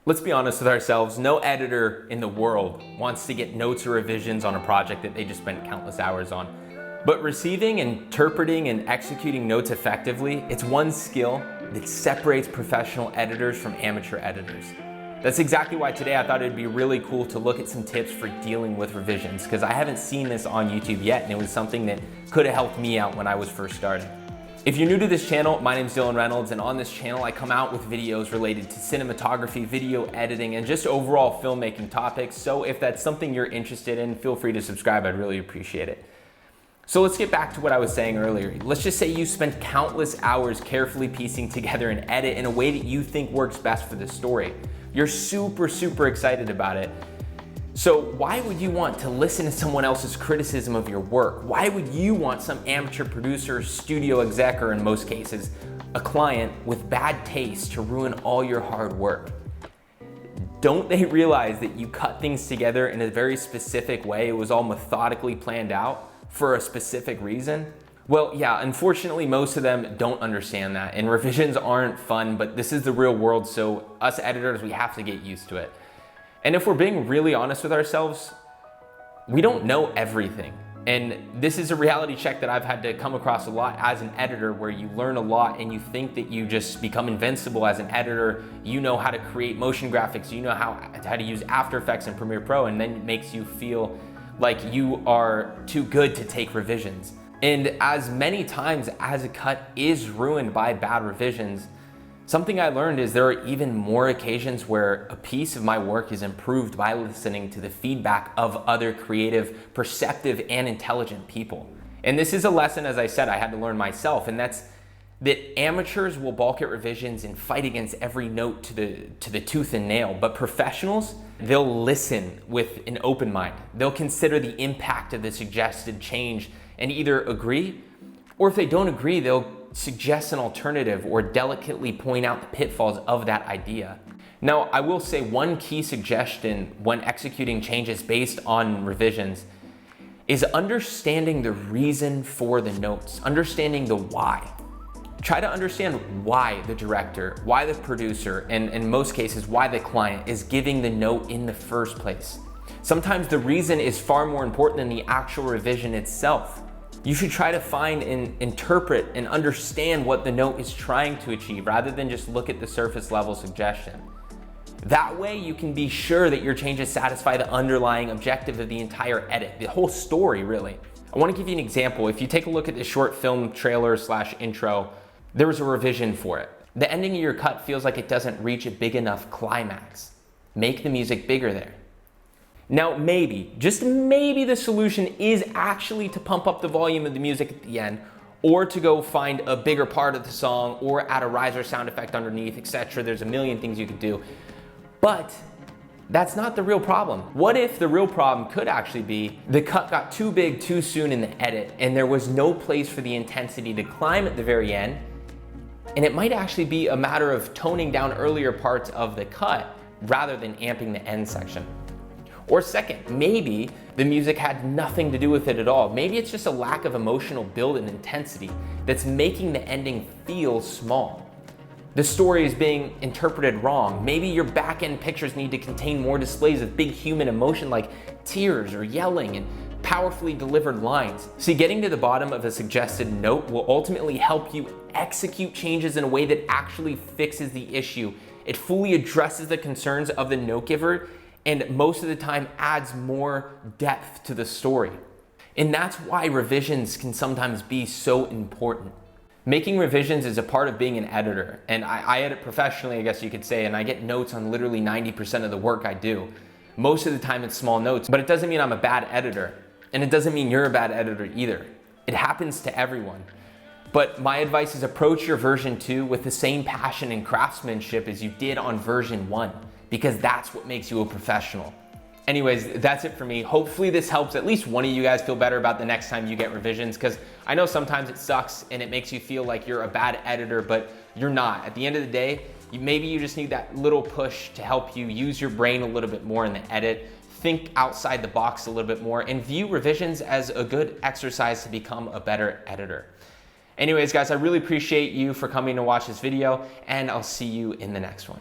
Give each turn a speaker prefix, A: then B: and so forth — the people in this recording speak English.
A: Let's be honest with ourselves, no editor in the world wants to get notes or revisions on a project that they just spent countless hours on. But receiving, interpreting, and executing notes effectively, it's one skill that separates professional editors from amateur editors. That's exactly why today I thought it'd be really cool to look at some tips for dealing with revisions, because I haven't seen this on YouTube yet, and it was something that could have helped me out when I was first starting. If you're new to this channel, my name's Dylan Reynolds, and on this channel I come out with videos related to cinematography, video editing, and just overall filmmaking topics. So if that's something you're interested in, feel free to subscribe, I'd really appreciate it. So let's get back to what I was saying earlier. Let's just say you spent countless hours carefully piecing together an edit in a way that you think works best for the story. You're super excited about it. So why would you want to listen to someone else's criticism of your work? Why would you want some amateur producer, studio exec, or in most cases, a client with bad taste to ruin all your hard work? Don't they realize that you cut things together in a very specific way? It was all methodically planned out for a specific reason? Well, yeah, unfortunately, most of them don't understand that, and revisions aren't fun, but this is the real world, so us editors, we have to get used to it. And if we're being really honest with ourselves, we don't know everything. And this is a reality check that I've had to come across a lot as an editor, where you learn a lot and you think that you just become invincible as an editor. You know how to create motion graphics, you know how to use After Effects and Premiere Pro, and then it makes you feel like you are too good to take revisions. And as many times as a cut is ruined by bad revisions, something I learned is there are even more occasions where a piece of my work is improved by listening to the feedback of other creative, perceptive, and intelligent people. And this is a lesson, as I said, I had to learn myself, and that's that amateurs will balk at revisions and fight against every note to the tooth and nail, but professionals, they'll listen with an open mind. They'll consider the impact of the suggested change and either agree, or if they don't agree, they'll suggest an alternative or delicately point out the pitfalls of that idea. Now, I will say one key suggestion when executing changes based on revisions is understanding the reason for the notes, understanding the why. Try to understand why the director, why the producer, and in most cases, why the client is giving the note in the first place. Sometimes the reason is far more important than the actual revision itself. You should try to find and interpret and understand what the note is trying to achieve rather than just look at the surface level suggestion. That way you can be sure that your changes satisfy the underlying objective of the entire edit, the whole story really. I want to give you an example. If you take a look at the short film trailer / intro, there was a revision for it. The ending of your cut feels like it doesn't reach a big enough climax. Make the music bigger there. Now, maybe, just maybe the solution is actually to pump up the volume of the music at the end, or to go find a bigger part of the song, or add a riser sound effect underneath, etc. There's a million things you could do. But that's not the real problem. What if the real problem could actually be the cut got too big too soon in the edit, and there was no place for the intensity to climb at the very end, and it might actually be a matter of toning down earlier parts of the cut rather than amping the end section. Or second, maybe the music had nothing to do with it at all. Maybe it's just a lack of emotional build and intensity that's making the ending feel small. The story is being interpreted wrong. Maybe your back-end pictures need to contain more displays of big human emotion like tears or yelling and powerfully delivered lines. See, getting to the bottom of a suggested note will ultimately help you execute changes in a way that actually fixes the issue. It fully addresses the concerns of the note giver, and most of the time adds more depth to the story. And that's why revisions can sometimes be so important. Making revisions is a part of being an editor, and I edit professionally, I guess you could say, and I get notes on literally 90% of the work I do. Most of the time it's small notes, but it doesn't mean I'm a bad editor, and it doesn't mean you're a bad editor either. It happens to everyone. But my advice is approach your version 2 with the same passion and craftsmanship as you did on version 1. Because that's what makes you a professional. Anyways, that's it for me. Hopefully this helps at least one of you guys feel better about the next time you get revisions, because I know sometimes it sucks and it makes you feel like you're a bad editor, but you're not. At the end of the day, maybe you just need that little push to help you use your brain a little bit more in the edit, think outside the box a little bit more, and view revisions as a good exercise to become a better editor. Anyways, guys, I really appreciate you for coming to watch this video, and I'll see you in the next one.